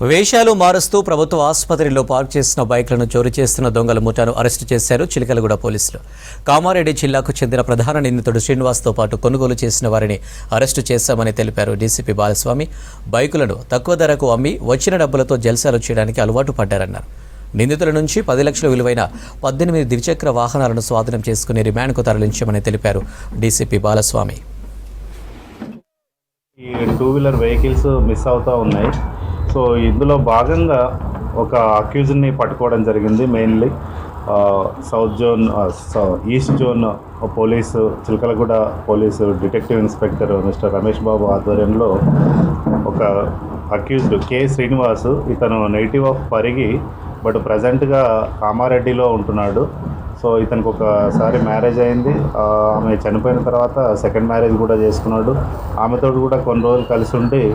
వేషాలు మారుస్తూ ప్రభుత్వ ఆసుపత్రిలో పార్క్ చేసిన బైక్లను చోరీ చేస్తున్న దొంగల ముఠాను అరెస్టు చేశారు చిలకలగూడ పోలీసులు. కామారెడ్డి జిల్లాకు చెందిన ప్రధాన నిందితుడు శ్రీనివాస్తో పాటు కొనుగోలు చేసిన వారిని అరెస్టు చేశామని తెలిపారు డీసీపీ బాలస్వామి. బైకులను తక్కువ ధరకు అమ్మి వచ్చిన డబ్బులతో జల్సాలు చేయడానికి అలవాటు పడ్డారన్నారు. నిందితుల నుంచి 10 లక్షల విలువైన 18 ద్విచక్ర వాహనాలను స్వాధీనం చేసుకుని రిమాండ్కు తరలించామని తెలిపారు డీసీపీ బాలస్వామి. ఈ 2 వీలర్ వెహికల్స్ మిస్ అవుతూ ఉన్నాయి. సో ఇందులో భాగంగా ఒక అక్యూజ్ని పట్టుకోవడం జరిగింది. Mainly south zone east zone police Chilakalguda police detective inspector mister Ramesh Babu ఆధ్వర్యంలో ఒక అక్యూజ్డ్ కె శ్రీనివాసు, ఇతను నేటివ్ ఆఫ్ పరిగి బట్ ప్రజెంట్గా కామారెడ్డిలో ఉంటున్నాడు. సో ఇతనికి ఒకసారి మ్యారేజ్ అయింది. ఆమె చనిపోయిన తర్వాత సెకండ్ మ్యారేజ్ కూడా చేసుకున్నాడు. ఆమెతో కూడా కొన్ని రోజులు కలిసి ఉండి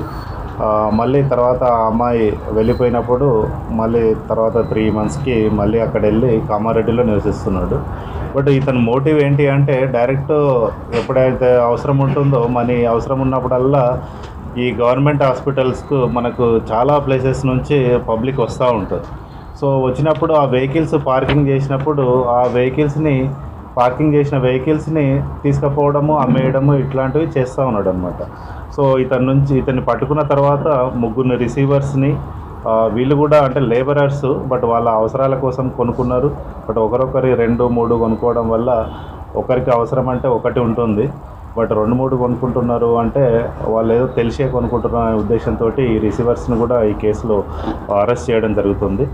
మళ్ళీ తర్వాత ఆ అమ్మాయి వెళ్ళిపోయినప్పుడు మళ్ళీ తర్వాత 3 monthsకి మళ్ళీ అక్కడ వెళ్ళి కామారెడ్డిలో నివసిస్తున్నాడు. బట్ ఇతని మోటివ్ ఏంటి అంటే డైరెక్ట్ ఎప్పుడైతే అవసరం ఉంటుందో మనీ అవసరం ఉన్నప్పుడల్లా ఈ గవర్నమెంట్ హాస్పిటల్స్కు మనకు చాలా ప్లేసెస్ నుంచి పబ్లిక్ వస్తూ ఉంటుంది. సో వచ్చినప్పుడు ఆ వెహికల్స్ పార్కింగ్ చేసినప్పుడు ఆ పార్కింగ్ చేసిన వెహికల్స్ని తీసుకుపోవడము, అమ్మేయడము ఇట్లాంటివి చేస్తూ ఉన్నాడు అనమాట. సో ఇతన్ని పట్టుకున్న తర్వాత 3 రిసీవర్స్ని, వీళ్ళు కూడా అంటే లేబరర్స్ బట్ వాళ్ళ అవసరాల కోసం కొనుక్కున్నారు. బట్ ఒకరొకరి 2-3 కొనుక్కోవడం వల్ల ఒకరికి అవసరం అంటే ఒకటి ఉంటుంది, బట్ 2-3 కొనుక్కుంటున్నారు అంటే వాళ్ళు ఏదో తెలిసే కొనుక్కుంటున్న ఉద్దేశంతో ఈ రిసీవర్స్ని కూడా ఈ కేసులో అరెస్ట్ చేయడం జరుగుతుంది.